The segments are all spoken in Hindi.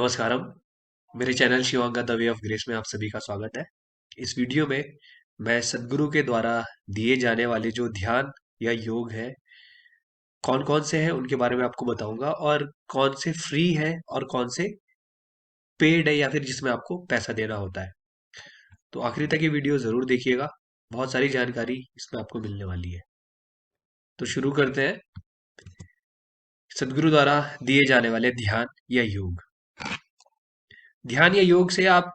नमस्कारम। मेरे channel Shivanga the way of grace में आप सभी का स्वागत है। इस वीडियो में मैं सदगुरु के द्वारा दिए जाने वाले जो ध्यान या योग है, कौन कौन से हैं उनके बारे में आपको बताऊंगा और कौन से फ्री है और कौन से पेड है या फिर जिसमें आपको पैसा देना होता है। तो आखिरी तक ये वीडियो जरूर देखिएगा, बहुत सारी जानकारी इसमें आपको मिलने वाली है। तो शुरू करते हैं। सदगुरु द्वारा दिए जाने वाले ध्यान या योग। ध्यान या योग से आप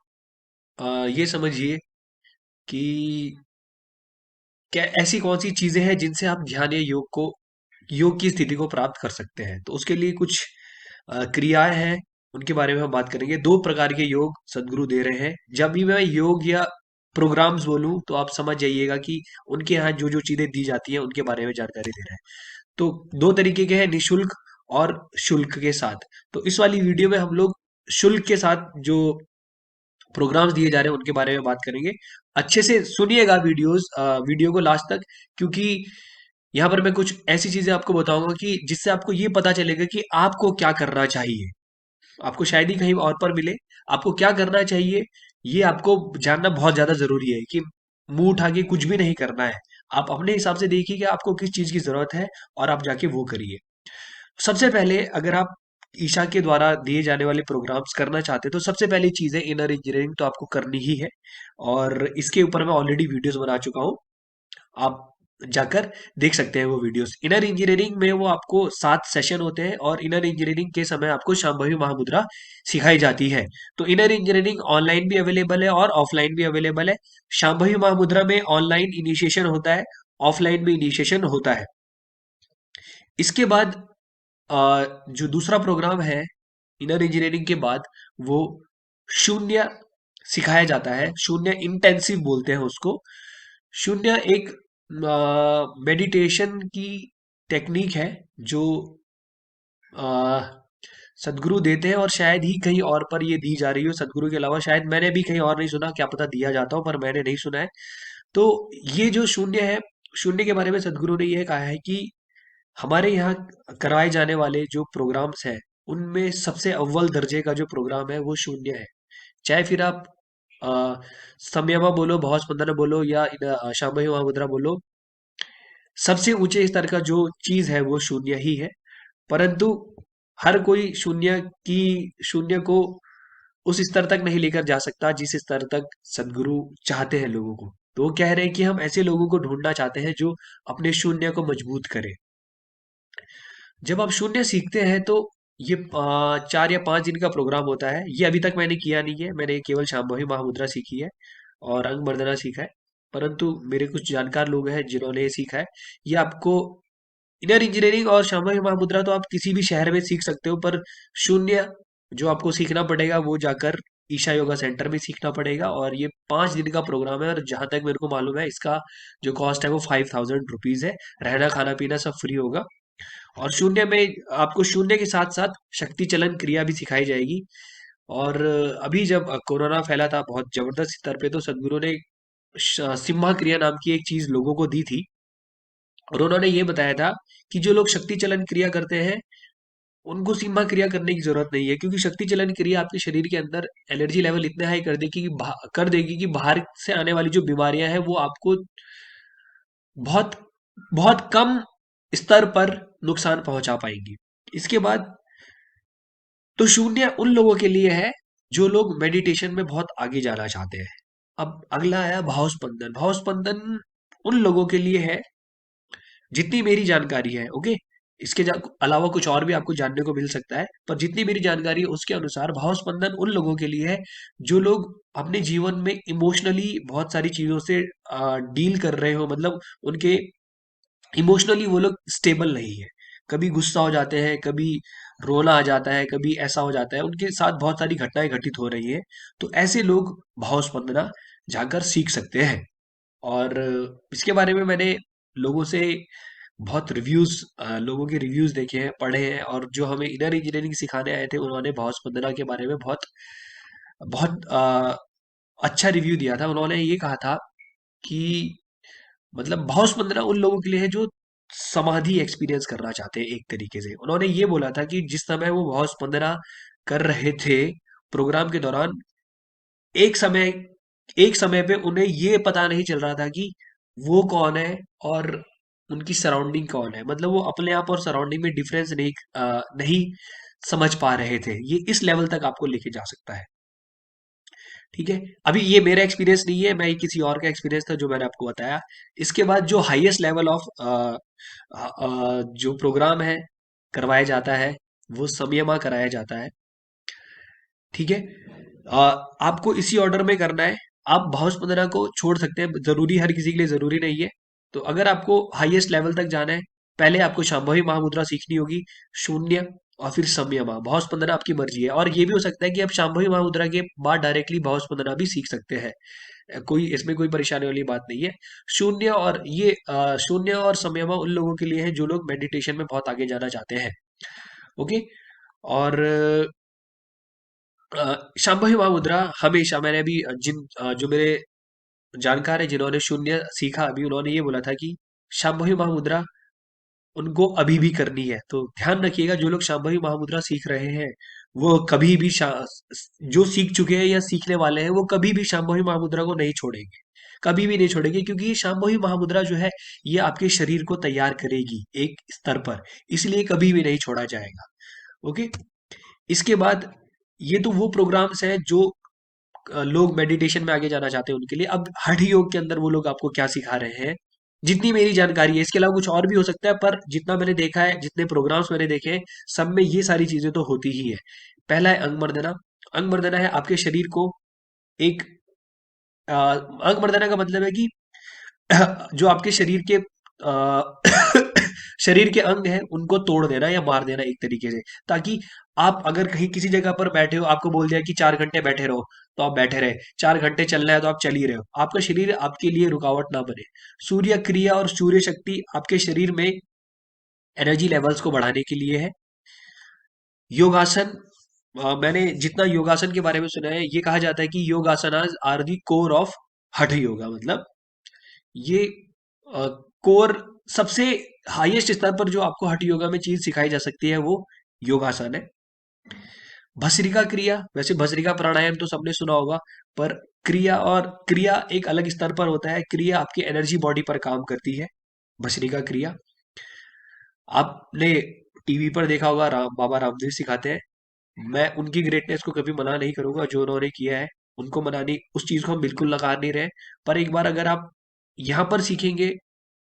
ये समझिए कि क्या ऐसी कौन सी चीजें हैं जिनसे आप ध्यान या योग की स्थिति को प्राप्त कर सकते हैं। तो उसके लिए कुछ क्रियाएं हैं, उनके बारे में हम बात करेंगे। दो प्रकार के योग सदगुरु दे रहे हैं। जब भी मैं योग या प्रोग्राम्स बोलूं तो आप समझ जाइएगा कि उनके यहाँ जो जो चीजें दी जाती हैं उनके बारे में जानकारी दे रहे हैं। तो दो तरीके के हैं, निशुल्क और शुल्क के साथ। तो इस वाली वीडियो में हम लोग शुल्क के साथ जो प्रोग्राम्स दिए जा रहे हैं उनके बारे में बात करेंगे। अच्छे से सुनिएगा वीडियो को लास्ट तक, क्योंकि यहाँ पर मैं कुछ ऐसी चीजें आपको बताऊंगा कि जिससे आपको ये पता चलेगा कि आपको क्या करना चाहिए। आपको शायद ही कहीं और पर मिले। आपको क्या करना चाहिए ये आपको जानना बहुत ज्यादा जरूरी है कि मुंह उठा के कुछ भी नहीं करना है। आप अपने हिसाब से देखिए कि आपको किस चीज की जरूरत है और आप जाके वो करिए। सबसे पहले अगर आप ईशा के द्वारा दिए जाने वाले प्रोग्राम्स करना चाहते हैं तो सबसे पहली चीज है इनर इंजीनियरिंग, तो आपको करनी ही है। और इसके ऊपर मैं ऑलरेडी वीडियोस बना चुका हूँ, आप जाकर देख सकते हैं वो वीडियोस। इनर इंजीनियरिंग में वो आपको 7 सेशन होते हैं और इनर इंजीनियरिंग के समय आपको शांभवी महामुद्रा सिखाई जाती है। तो इनर इंजीनियरिंग ऑनलाइन भी अवेलेबल है और ऑफलाइन भी अवेलेबल है। शांभवी महामुद्रा में ऑनलाइन इनिशिएशन होता है, ऑफलाइन में इनिशिएशन होता है। इसके बाद जो दूसरा प्रोग्राम है इनर इंजीनियरिंग के बाद, वो शून्य सिखाया जाता है। शून्य इंटेंसिव बोलते हैं उसको। शून्य एक मेडिटेशन की टेक्निक है जो अ, सदगुरु देते हैं और शायद ही कहीं और पर ये दी जा रही हो। सदगुरु के अलावा शायद मैंने भी कहीं और नहीं सुना, क्या पता दिया जाता हो, पर मैंने नहीं सुना है। तो ये जो शून्य है, शून्य के बारे में सदगुरु ने यह कहा है कि हमारे यहाँ करवाए जाने वाले जो प्रोग्राम्स हैं उनमें सबसे अव्वल दर्जे का जो प्रोग्राम है वो शून्य है। चाहे फिर आप अ, संयमा बोलो, भावस्पंदन बोलो या शांभवी महामुद्रा बोलो, सबसे ऊंचे स्तर का जो चीज है वो शून्य ही है। परंतु हर कोई शून्य को उस स्तर तक नहीं लेकर जा सकता जिस स्तर तक सदगुरु चाहते हैं लोगों को। तो वो कह रहे हैं कि हम ऐसे लोगों को ढूंढना चाहते हैं जो अपने शून्य को मजबूत करें। जब आप शून्य सीखते हैं तो ये 4 या 5 दिन का प्रोग्राम होता है। ये अभी तक मैंने किया नहीं है, मैंने केवल शांभवी महामुद्रा सीखी है और अंग मर्दना सीखा है। परंतु मेरे कुछ जानकार लोग हैं जिन्होंने ये सीखा है। ये आपको इनर इंजीनियरिंग और शांभवी महामुद्रा तो आप किसी भी शहर में सीख सकते हो, पर शून्य जो आपको सीखना पड़ेगा वो जाकर ईशा योगा सेंटर में सीखना पड़ेगा। और ये 5 दिन का प्रोग्राम है और जहां तक मेरे को मालूम है इसका जो कॉस्ट है वो 5000 रुपीज है। रहना खाना पीना सब फ्री होगा। और शून्य में आपको शून्य के साथ साथ शक्ति चलन क्रिया भी सिखाई जाएगी। और अभी जब कोरोना फैला था बहुत जबरदस्त स्तर पे, तो सदगुरु ने सिम्हा क्रिया नाम की एक चीज लोगों को दी थी। और उन्होंने ये बताया था कि जो लोग शक्ति चलन क्रिया करते हैं उनको सिम्हा क्रिया करने की जरूरत नहीं है, क्योंकि शक्ति चलन क्रिया आपके शरीर के अंदर एनर्जी लेवल इतने हाई कर देगी कि बाहर से आने वाली जो बीमारियां हैं वो आपको बहुत बहुत कम स्तर पर नुकसान पहुंचा पाएंगी। इसके बाद तो शून्य उन लोगों के लिए है जो लोग मेडिटेशन में बहुत आगे जाना चाहते हैं। अब अगला आया भाव स्पंदन। भाव स्पंदन उन लोगों के लिए है, जितनी मेरी जानकारी है, ओके। अलावा कुछ और भी आपको जानने को मिल सकता है, पर जितनी मेरी जानकारी है उसके अनुसार भाव स्पंदन उन लोगों के लिए है जो लोग अपने जीवन में इमोशनली बहुत सारी चीजों से डील कर रहे हो। मतलब उनके इमोशनली वो लोग स्टेबल नहीं है। कभी गुस्सा हो जाते हैं, कभी रोना आ जाता है, कभी ऐसा हो जाता है, उनके साथ बहुत सारी घटनाएं घटित हो रही है। तो ऐसे लोग भाव स्पंदना जाकर सीख सकते हैं। और इसके बारे में मैंने लोगों से बहुत लोगों के रिव्यूज देखे हैं, पढ़े हैं। और जो हमें इनर इंजीनियरिंग सिखाने आए थे उन्होंने भाव स्पंदना के बारे में बहुत बहुत अच्छा रिव्यू दिया था। उन्होंने ये कहा था कि मतलब भाव स्पंदना उन लोगों के लिए है जो समाधि एक्सपीरियंस करना चाहते हैं। एक तरीके से उन्होंने ये बोला था कि जिस समय वो भाव स्पंदना कर रहे थे प्रोग्राम के दौरान, एक समय एक समय पे उन्हें ये पता नहीं चल रहा था कि वो कौन है और उनकी सराउंडिंग कौन है। मतलब वो अपने आप और सराउंडिंग में डिफरेंस नहीं समझ पा रहे थे। ये इस लेवल तक आपको लेके जा सकता है। ठीक है, अभी ये मेरा एक्सपीरियंस नहीं है, मैं ये किसी और का एक्सपीरियंस था जो मैंने आपको बताया। इसके बाद जो हाईएस्ट लेवल ऑफ जो प्रोग्राम है करवाया जाता है, वो संयमा कराया जाता है। ठीक है, अ, आपको इसी ऑर्डर में करना है। आप भावस्पंदना को छोड़ सकते हैं, जरूरी हर किसी के लिए जरूरी नहीं है। तो अगर आपको हाईएस्ट लेवल तक जाना है, पहले आपको शांभवी महामुद्रा सीखनी होगी, शून्य, और फिर संयमा। भावस्पंदना आपकी मर्जी है, और ये भी हो सकता है कि आप शांभवी महामुद्रा के बाद डायरेक्टली भावस्पंदना भी सीख सकते हैं। कोई इसमें कोई परेशानी वाली बात नहीं है। शून्य और संयमा उन लोगों के लिए है जो लोग मेडिटेशन में बहुत आगे जाना चाहते हैं। ओके, और शांभवी महामुद्रा हमेशा मैंने अभी जो मेरे जानकार है जिन्होंने शून्य सीखा, अभी उन्होंने ये बोला था कि शांभवी महामुद्रा उनको अभी भी करनी है। तो ध्यान रखिएगा, जो लोग शांभवी महामुद्रा सीख रहे हैं वो कभी भी जो सीख चुके हैं या सीखने वाले हैं वो कभी भी शांभवी महामुद्रा को नहीं छोड़ेंगे, कभी भी नहीं छोड़ेंगे, क्योंकि ये शांभवी महामुद्रा जो है ये आपके शरीर को तैयार करेगी एक स्तर पर, इसलिए कभी भी नहीं छोड़ा जाएगा। ओके, इसके बाद ये तो वो प्रोग्राम्स हैं जो लोग मेडिटेशन में आगे जाना चाहते हैं उनके लिए। अब हठ योग के अंदर वो लोग आपको क्या सिखा रहे हैं, जितनी मेरी जानकारी है, इसके अलावा कुछ और भी हो सकता है, पर जितना मैंने देखा है, जितने प्रोग्राम्स मैंने देखे हैं, सब में ये सारी चीजें तो होती ही है। पहला है अंग मर्दना। अंग मर्दना है आपके शरीर को एक अंग मर्दना का मतलब है कि जो आपके शरीर के शरीर के अंग हैं उनको तोड़ देना या मार देना एक तरीके से, ताकि आप अगर कहीं किसी जगह पर बैठे हो, आपको बोल दिया कि 4 घंटे बैठे रहो, तो आप बैठे रहे। 4 घंटे चलना है तो आप चल ही रहे हो, आपका शरीर आपके लिए रुकावट ना बने। सूर्य क्रिया और सूर्य शक्ति आपके शरीर में एनर्जी लेवल्स को बढ़ाने के लिए है। योगासन, मैंने जितना योगासन के बारे में सुना है, ये कहा जाता है कि yogasanas are the core of हठ योगा। मतलब ये कोर, सबसे हाईएस्ट स्तर पर जो आपको हठ योगा में चीज सिखाई जा सकती है वो योगासन है। भस्त्रिका क्रिया, वैसे भस्त्रिका प्राणायाम तो सबने सुना होगा, पर क्रिया एक अलग स्तर पर होता है। क्रिया आपकी एनर्जी बॉडी पर काम करती है। भस्त्रिका क्रिया आपने टीवी पर देखा होगा, बाबा रामदेव सिखाते हैं। मैं उनकी ग्रेटनेस को कभी मना नहीं करूंगा, जो उन्होंने किया है उनको मनाने, उस चीज को हम बिल्कुल नकार नहीं रहे। पर एक बार अगर आप यहाँ पर सीखेंगे,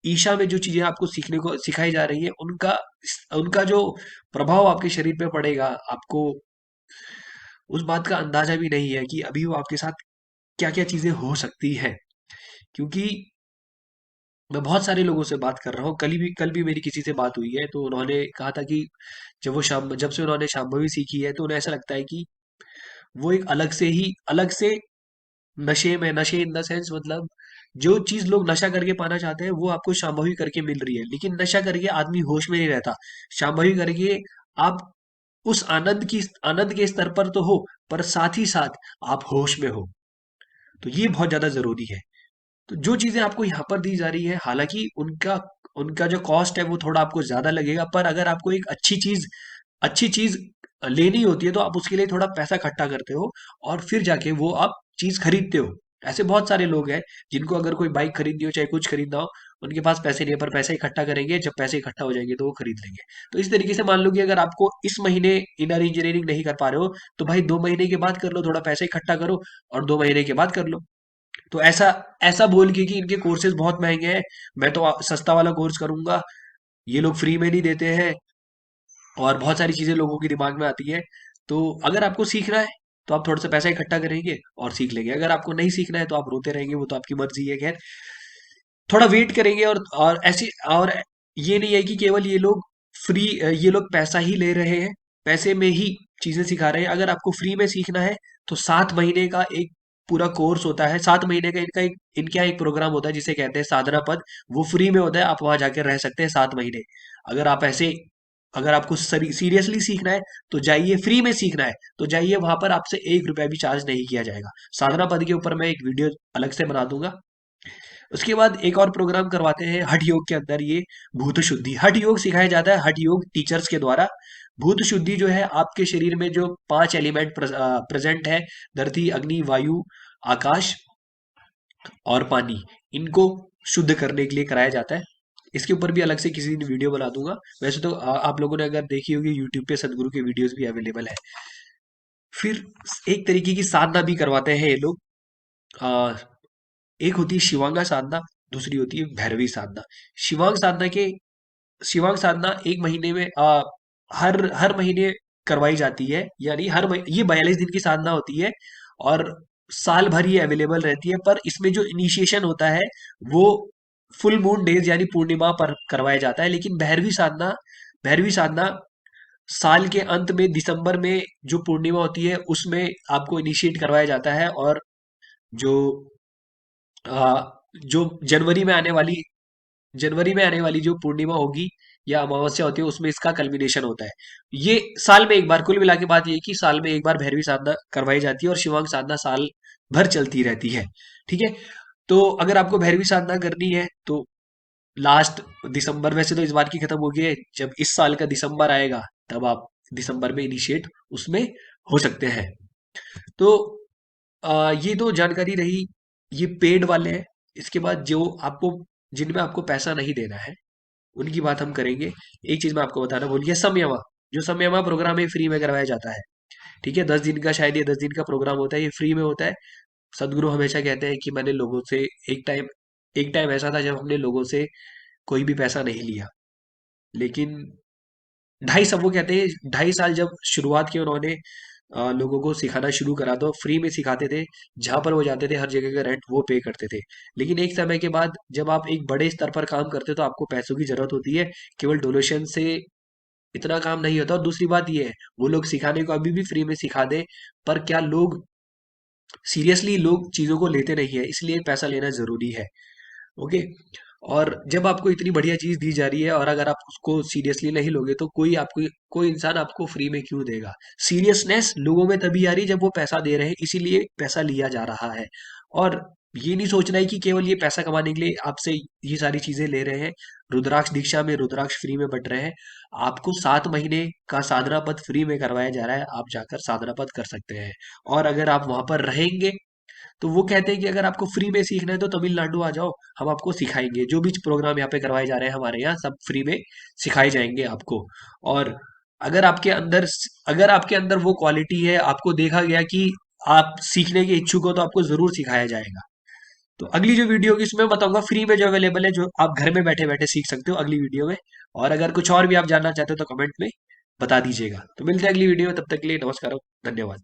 ईशा में जो चीजें आपको सीखने को सिखाई जा रही है, उनका उनका जो प्रभाव आपके शरीर पे पड़ेगा, आपको उस बात का अंदाजा भी नहीं है कि अभी वो आपके साथ क्या क्या चीजें हो सकती हैं। क्योंकि मैं बहुत सारे लोगों से बात कर रहा हूँ, कल भी मेरी किसी से बात हुई है, तो उन्होंने कहा था कि जब से उन्होंने शांभवी सीखी है तो उन्हें ऐसा लगता है कि वो एक अलग से नशे इन द सेंस, मतलब जो चीज लोग नशा करके पाना चाहते हैं वो आपको शांभवी करके मिल रही है। लेकिन नशा करके आदमी होश में नहीं रहता, शांभवी करके आप उस आनंद के स्तर पर तो हो, पर साथ ही साथ आप होश में हो। तो ये बहुत ज्यादा जरूरी है। तो जो चीजें आपको यहाँ पर दी जा रही है, हालांकि उनका उनका जो कॉस्ट है वो थोड़ा आपको ज्यादा लगेगा, पर अगर आपको एक अच्छी चीज लेनी होती है तो आप उसके लिए थोड़ा पैसा इकट्ठा करते हो, और फिर जाके वो आप चीज खरीदते हो। ऐसे बहुत सारे लोग हैं जिनको अगर कोई बाइक खरीदनी हो, चाहे कुछ खरीदना हो, उनके पास पैसे नहीं है, पर पैसे इकट्ठा करेंगे, जब पैसे इकट्ठा हो जाएंगे तो वो खरीद लेंगे। तो इस तरीके से मान लो कि अगर आपको इस महीने इनर इंजीनियरिंग नहीं कर पा रहे हो, तो भाई 2 महीने के बाद कर लो, थोड़ा पैसा इकट्ठा करो और 2 महीने के बाद कर लो। तो ऐसा ऐसा बोल के कि इनके कोर्सेज बहुत महंगे हैं, मैं तो सस्ता वाला कोर्स करूंगा, ये लोग फ्री में नहीं देते हैं, और बहुत सारी चीजें लोगों के दिमाग में आती है। तो अगर आपको सीखना है तो आप थोड़ा सा पैसा इकट्ठा करेंगे और सीख लेंगे, अगर आपको नहीं सीखना है तो आप रोते रहेंगे, वो तो आपकी मर्जी है। खैर, थोड़ा वेट करेंगे, और ऐसी और ये नहीं है कि केवल ये लोग पैसा ही ले रहे हैं, पैसे में ही चीजें सिखा रहे हैं। अगर आपको फ्री में सीखना है तो 7 महीने का एक पूरा कोर्स होता है। 7 महीने का इनका एक प्रोग्राम होता है जिसे कहते हैं साधना पद। वो फ्री में होता है, आप वहां जाकर रह सकते हैं 7 महीने। अगर आप ऐसे अगर आपको सीरियसली सीखना है तो जाइए, फ्री में सीखना है तो जाइए, वहां पर आपसे 1 रुपया भी चार्ज नहीं किया जाएगा। साधना पद के ऊपर मैं एक वीडियो अलग से बना दूंगा। उसके बाद एक और प्रोग्राम करवाते हैं हठ योग के अंदर, ये भूत शुद्धि हठ योग सिखाया जाता है, हठ योग टीचर्स के द्वारा। भूत शुद्धि जो है आपके शरीर में जो 5 एलिमेंट प्रेजेंट है, धरती, अग्नि, वायु, आकाश और पानी, इनको शुद्ध करने के लिए कराया जाता है। इसके ऊपर भी अलग से किसी दिन वीडियो बना दूंगा। वैसे तो आप लोगों ने अगर देखी होगी यूट्यूब पे सदगुरु के वीडियोस भी अवेलेबल है। फिर एक तरीके की साधना भी करवाते हैं ये लोग। आ, एक होती है शिवांगा साधना, दूसरी होती है भैरवी साधना। शिवांग साधना के शिवांग साधना एक महीने में हर हर महीने करवाई जाती है, यानी ये 42 दिन की साधना होती है और साल भर ये अवेलेबल रहती है। पर इसमें जो इनिशिएशन होता है वो फुल मून डेज यानी पूर्णिमा पर करवाया जाता है। लेकिन भैरवी साधना साल के अंत में दिसंबर में जो पूर्णिमा होती है उसमें आपको इनिशिएट करवाया जाता है। और जो जो जनवरी में आने वाली जो पूर्णिमा होगी या अमावस्या होती है उसमें इसका कल्मिनेशन होता है। ये साल में एक बार, कुल मिला के बात ये है कि साल में एक बार भैरवी साधना करवाई जाती है और शिवांग साधना साल भर चलती रहती है। ठीक है। तो अगर आपको भैरवी साधना करनी है तो लास्ट दिसंबर, वैसे तो इस बार की खत्म हो गई है, जब इस साल का दिसंबर आएगा तब आप दिसंबर में इनिशिएट उसमें हो सकते हैं। तो ये तो जानकारी रही, ये पेड वाले हैं। इसके बाद जो आपको जिनमें आपको पैसा नहीं देना है उनकी बात हम करेंगे। एक चीज मैं आपको बताना भूल गया, समयमा। जो समयमा प्रोग्राम है फ्री में करवाया जाता है। ठीक है, 10 दिन का, शायद ये 10 दिन का प्रोग्राम होता है, ये फ्री में होता है। सदगुरु हमेशा कहते हैं कि मैंने लोगों से एक टाइम एक टाइम ऐसा था जब हमने लोगों से कोई भी पैसा नहीं लिया। लेकिन 2.5 साल, वो कहते हैं 2.5 साल जब शुरुआत की उन्होंने लोगों को सिखाना शुरू करा तो फ्री में सिखाते थे। जहां पर वो जाते थे हर जगह का रेंट वो पे करते थे। लेकिन एक समय के बाद जब आप एक बड़े स्तर पर काम करते हो तो आपको पैसों की जरूरत होती है। केवल डोनेशन से इतना काम नहीं होता। और दूसरी बात ये है, वो लोग सिखाने को अभी भी फ्री में सिखा दे, पर क्या लोग सीरियसली लोग चीजों को लेते नहीं है, इसलिए पैसा लेना जरूरी है। ओके। और जब आपको इतनी बढ़िया चीज दी जा रही है और अगर आप उसको सीरियसली नहीं लोगे तो कोई इंसान आपको फ्री में क्यों देगा। सीरियसनेस लोगों में तभी आ रही है जब वो पैसा दे रहे हैं, इसीलिए पैसा लिया जा रहा है। और ये नहीं सोचना है कि केवल ये पैसा कमाने के लिए आपसे ये सारी चीजें ले रहे हैं। रुद्राक्ष दीक्षा में रुद्राक्ष फ्री में बट रहे हैं। आपको 7 महीने का साधना पद फ्री में करवाया जा रहा है, आप जाकर साधना पद कर सकते हैं। और अगर आप वहां पर रहेंगे तो वो कहते हैं कि अगर आपको फ्री में सीखना है तो तमिलनाडु आ जाओ, हम आपको सिखाएंगे। जो भी प्रोग्राम यहाँ पे करवाए जा रहे हैं हमारे यहाँ सब फ्री में सिखाए जाएंगे आपको। और अगर आपके अंदर अगर आपके अंदर वो क्वालिटी है, आपको देखा गया कि आप सीखने के इच्छुक हो, तो आपको जरूर सिखाया जाएगा। तो अगली जो वीडियो होगी उसमें बताऊंगा फ्री में जो अवेलेबल है, जो आप घर में बैठे बैठे सीख सकते हो, अगली वीडियो में। और अगर कुछ और भी आप जानना चाहते हो तो कमेंट में बता दीजिएगा। तो मिलते हैं अगली वीडियो में, तब तक के लिए नमस्कार, धन्यवाद।